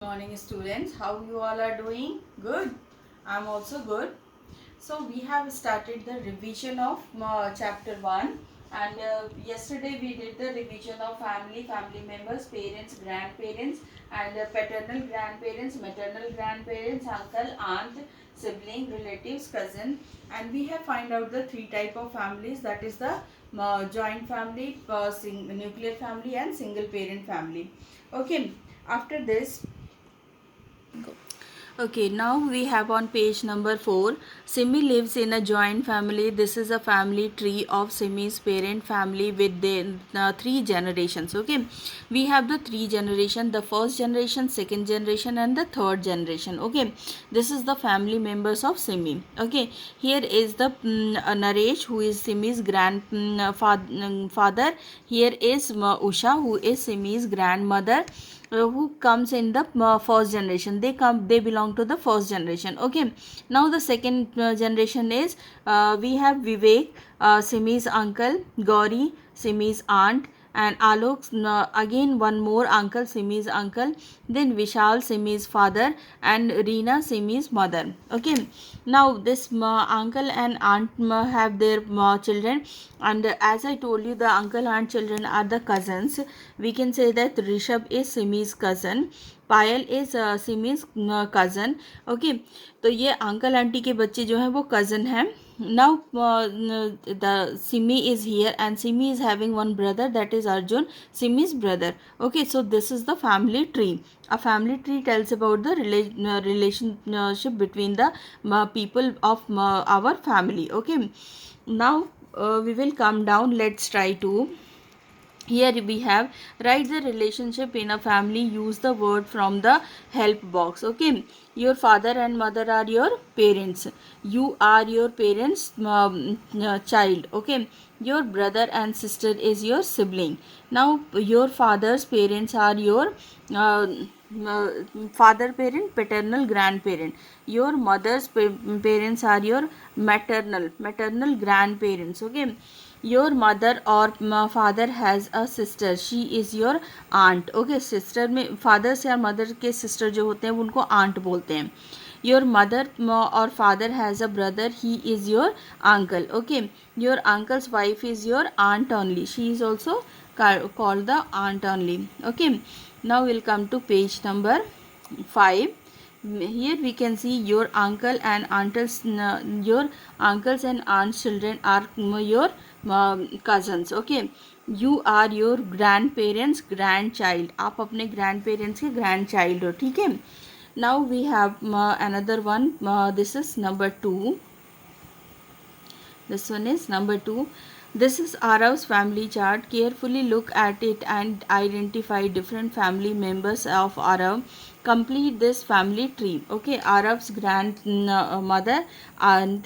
Morning students, how you all are doing? Good. I'm also good. So we have started the revision of chapter 1, and yesterday we did the revision of family members, parents, grandparents, and paternal grandparents, maternal grandparents, uncle, aunt, sibling, relatives, cousin, and we have find out the three type of families, that is the joint family, nuclear family and single parent family. Okay, after this, okay, now we have on page number 4. Simi lives in a joint family. This is a family tree of Simi's parent family with the three generations. Okay, we have the three generation, the first generation, second generation, and the third generation. Okay, this is the family members of Simi. Okay, here is the Naresh, who is Simi's father. Here is Usha, who is Simi's grandmother, who comes in the first generation. They belong to the first generation. Okay, now the second generation is, we have Vivek, Simi's uncle, Gauri, Simi's aunt, and Alok, again one more uncle, Simi's uncle, then Vishal, Simi's father, and Reena, Simi's mother. Okay, now this uncle and aunt have their children, and as I told you, the uncle and children are the cousins. We can say that Rishabh is Simi's cousin, Payal is Simi's cousin. Okay, तो ये uncle aunty के बच्चे जो हैं वो cousin हैं. Now the Simi is here and Simi is having one brother, that is Arjun, Simi's brother. Okay, so this is the family tree. A family tree tells about the relationship between the people of our family. Okay, now we will come down. Let's try to. Here we have, write the relationship in a family, use the word from the help box. Okay, your father and mother are your parents, you are your parents child. Okay, your brother and sister is your sibling. Now your father's parents are your father parent, paternal grandparent. Your mother's parents are your maternal grandparents. Okay, your mother or father has a sister, she is your aunt. Okay, sister में father से और mother के sister जो होते हैं उनको aunt बोलते हैं. Your mother or father has a brother, he is your uncle. Okay, your uncle's wife is your aunt only, she is also called the aunt only. Okay, now we'll come to page number 5. Here we can see your uncle and aunts, your uncles and aunts children are your cousins. Okay, you are your grandparents grandchild, आप अपने grandparents के grandchild हो. ठीक है, now we have another one. This is number 2. This one is number 2. This is Arav's family chart. Carefully look at it and identify different family members of Arav. Complete this family tree. Okay, Arav's grandmother and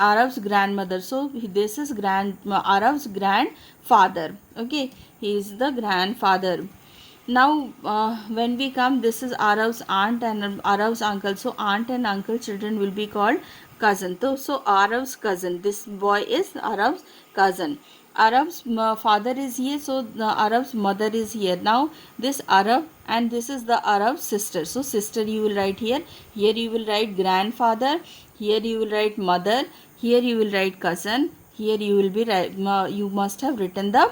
Arav's grandmother. So this is Arav's grandfather. Okay, he is the grandfather. Now when we come, this is Arav's aunt and Arav's uncle. So aunt and uncle children will be called cousin. So Arav's cousin, this boy is Arav's cousin. Arav's father is here, so the Arav's mother is here. Now this Arav and this is the Arav's sister. So sister you will write here. Here you will write grandfather. Here you will write mother. Here you will write cousin. Here you will be you must have written the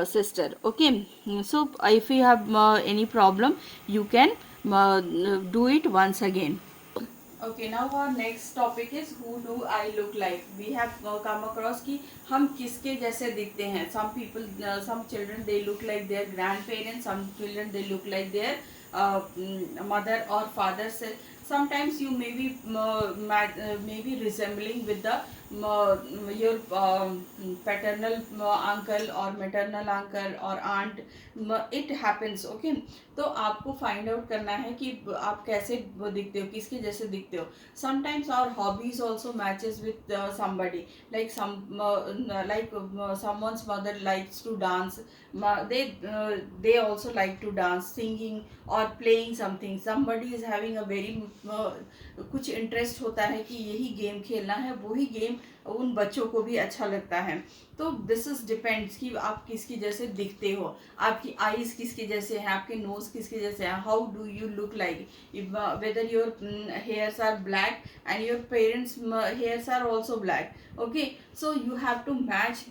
sister. Okay, so if you have any problem, you can do it once again. Okay, now our next topic is who do I look like. We have come across कि हम किसके जैसे दिखते हैं. Some people, some children they look like their grandparents. Some children they look like their mother or father. Sometimes you may be resembling with the your paternal uncle or maternal uncle or aunt. It happens. Okay, तो आपको find out करना है कि आप कैसे दिखते हो, किसके जैसे दिखते हो. Sometimes our hobbies also matches with somebody, like someone's mother likes to dance. They also like to dance, singing or playing something. Somebody is having a very कुछ इंटरेस्ट होता है कि यही गेम खेलना है, वही गेम उन बच्चों को भी अच्छा लगता है. तो दिस इज डिपेंड्स कि आप किसकी जैसे दिखते हो, आपकी आईज किसके जैसे हैं, आपके नोज किसके जैसे हैं, how do you look like, whether your hairs are black and your parents hairs are also black. Okay, so you have to match,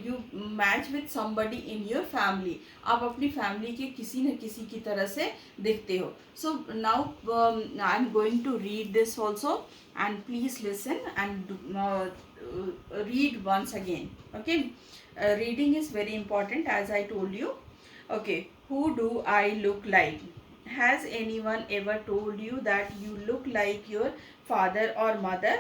you match with somebody in your family. आप अपनी family के किसी न किसी की तरह से दिखते हो. So now I am going to read this also, and please listen and read once again. Okay, reading is very important, as I told you. Okay, who do I look like? Has anyone ever told you that you look like your father or mother?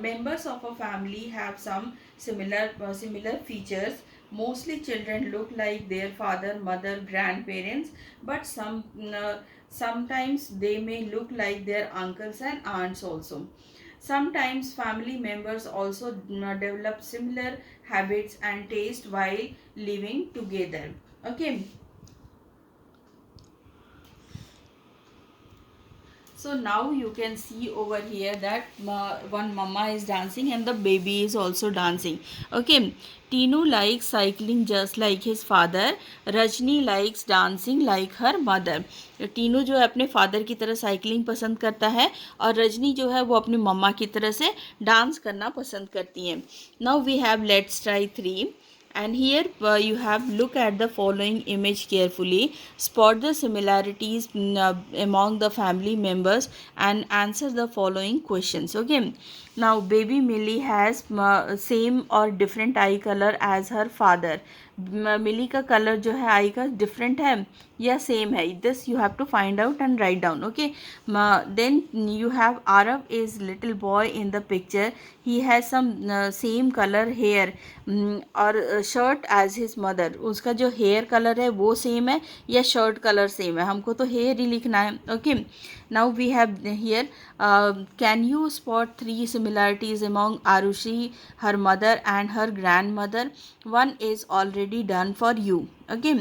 Members of a family have some similar features. Mostly children look like their father, mother, grandparents, but sometimes they may look like their uncles and aunts also. Sometimes family members also develop similar habits and taste while living together. Okay. So now you can see over here that one mama is dancing and the baby is also dancing. Okay, Tinu likes cycling just like his father. Rajni likes dancing like her mother. Tinu जो है अपने father की तरह cycling पसंद करता है और रजनी जो है वो अपनी मम्मा की तरह से डांस करना पसंद करती हैं. Now we have let's try 3. And here you have look at the following image carefully, spot the similarities among the family members and answer the following questions. Okay, now baby Millie has same or different eye color as her father. मिली का colour जो है आई का different है या same है, this you have to find out and write down. Okay, then you have Aarav is little boy in the picture. He has some same colour hair और shirt as his mother. उसका जो hair colour है वो same है या shirt colour same है, हमको तो हेयर ही लिखना है. Okay, now we have here, can you spot 3 similarities among Arushi, her mother and her grandmother? One is already done for you. Okay,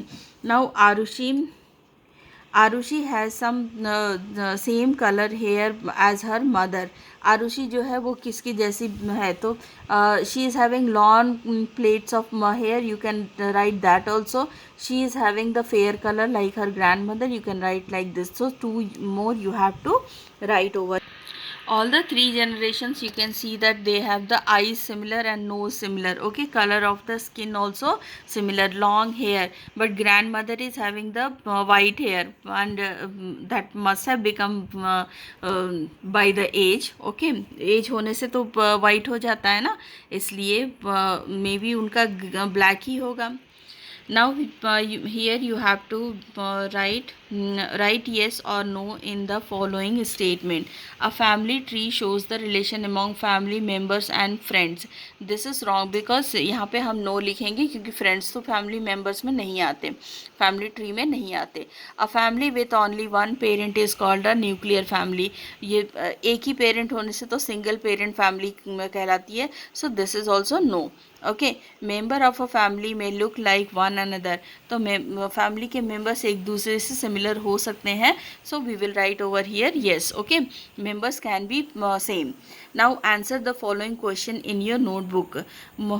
now Arushi has some same color hair as her mother. Arushi जो है वो किसकी जैसी है, तो she is having long plaits of hair, you can write that also. She is having the fair colour like her grandmother, you can write like this. So 2 more you have to write over. All the 3 generations you can see that they have the eyes similar and nose similar. Okay, color of the skin also similar, long hair, but grandmother is having the white hair, and that must have become by the age. Okay, age होने से तो white हो जाता है ना, इसलिए may be उनका black ही होगा. Now here you have to write yes or no in the following statement. A family tree shows the relation among family members and friends. This is wrong because यहाँ पे हम no लिखेंगे क्योंकि friends तो family members में नहीं आते, family tree में नहीं आते. A family with only one parent is called a nuclear family. ये एक ही parent होने से तो single parent family कहलाती है. So this is also no. Okay, member of a family में लुक लाइक वन अनदर. तो फैमिली के मेंबर्स एक दूसरे से सिमिलर हो सकते हैं. So we will write over here yes. Okay, members can be same. Now answer the following question in your notebook.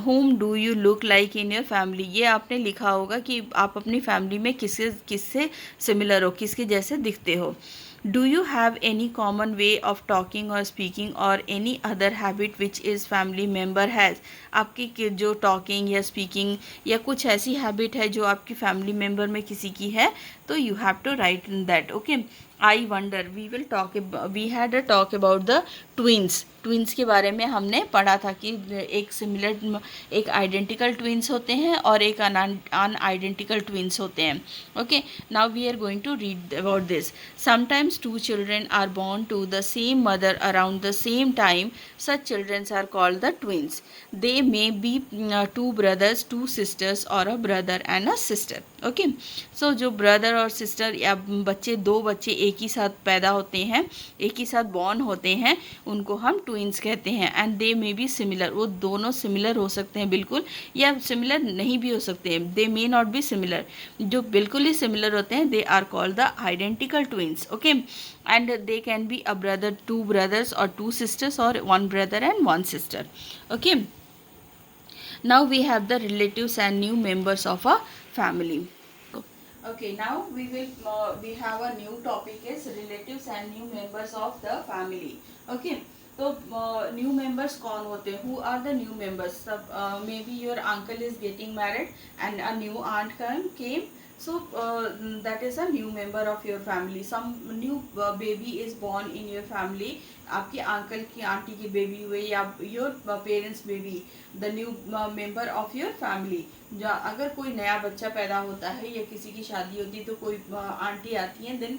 Whom do you look like in your family. ये आपने लिखा होगा कि आप अपनी फैमिली में किससे सिमिलर हो, किसके जैसे दिखते हो. Do you have any common way of talking or speaking or any other habit which is family member has? आपकी जो टॉकिंग या स्पीकिंग या कुछ ऐसी हैबिट है जो आपकी फैमिली मेम्बर में किसी की है, तो you have to write in that. Okay, I wonder we had a talk about the twins के बारे में हमने पढ़ा था कि एक आइडेंटिकल ट्विंस होते हैं और एक अनआइडेंटिकल ट्विंस होते हैं. Okay, now we are going to read about this. Sometimes 2 children are born to the same mother around the same time. Such children are called the twins. They may be 2 brothers, 2 sisters or a brother and a sister. Okay, so जो brother और sister या दो बच्चे एक ही साथ पैदा होते हैं, एक ही साथ बॉर्न होते हैं, उनको हम ट्विंस कहते हैं. And they may be similar, वो दोनों सिमिलर हो सकते हैं बिल्कुल, या सिमिलर नहीं भी हो सकते हैं. They may not be similar. जो बिल्कुल ही सिमिलर होते हैं they are called the identical twins. Okay, and they can be a brother, 2 brothers or 2 sisters or 1 brother and 1 sister. Okay, Now we have the relatives and new members of a family. Okay, now we have a new topic is relatives and new members of the family. Okay, तो new members कौन होते हैं? Who are the new members? सब may be your uncle is getting married and a new aunt came, so that is a new member of your family. Some new baby is born in your family. आपके uncle की aunty की baby हुए या your parents baby, the new member of your family. अगर कोई नया बच्चा पैदा होता है या किसी की शादी होती है तो कोई आंटी आती हैं, then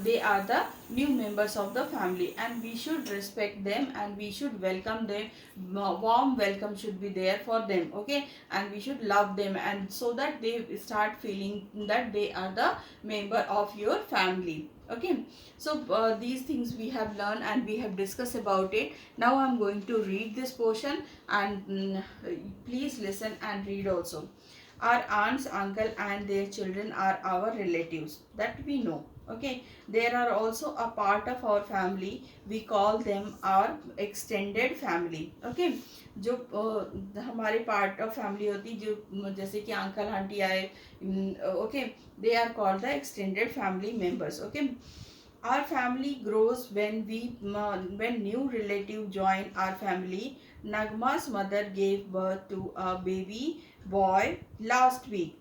they are the new members of the family and we should respect them and we should welcome them. Warm welcome should be there for them, okay, and we should love them and so that they start feeling that they are the member of your family. Okay, so these things we have learned and we have discussed about it. Now I'm going to read this portion and please listen and read also. Our aunts, uncle and their children are our relatives, that we know. Okay, they are also a part of our family. We call them our extended family. Okay, जो हमारे part of family होती जो जैसे कि uncle aunty आए, okay, they are called the extended family members. Okay, our family grows when new relative join our family. Nagma's mother gave birth to a baby boy last week.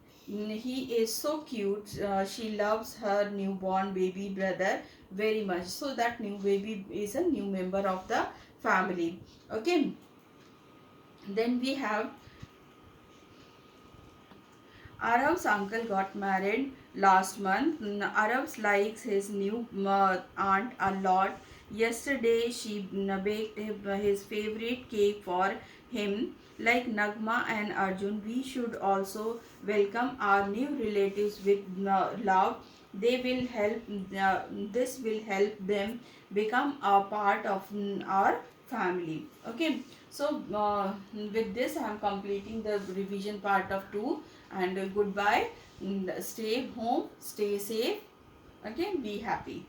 He is so cute. She loves her newborn baby brother very much. So that new baby is a new member of the family. Okay, then we have Arav's uncle got married last month. Arav likes his new aunt a lot. Yesterday she baked his favorite cake for him. Like Nagma and Arjun, we should also welcome our new relatives with love. They will help. This will help them become a part of our family. Okay. So with this, I am completing the revision part of 2 and goodbye. Stay home, stay safe. Okay, be happy.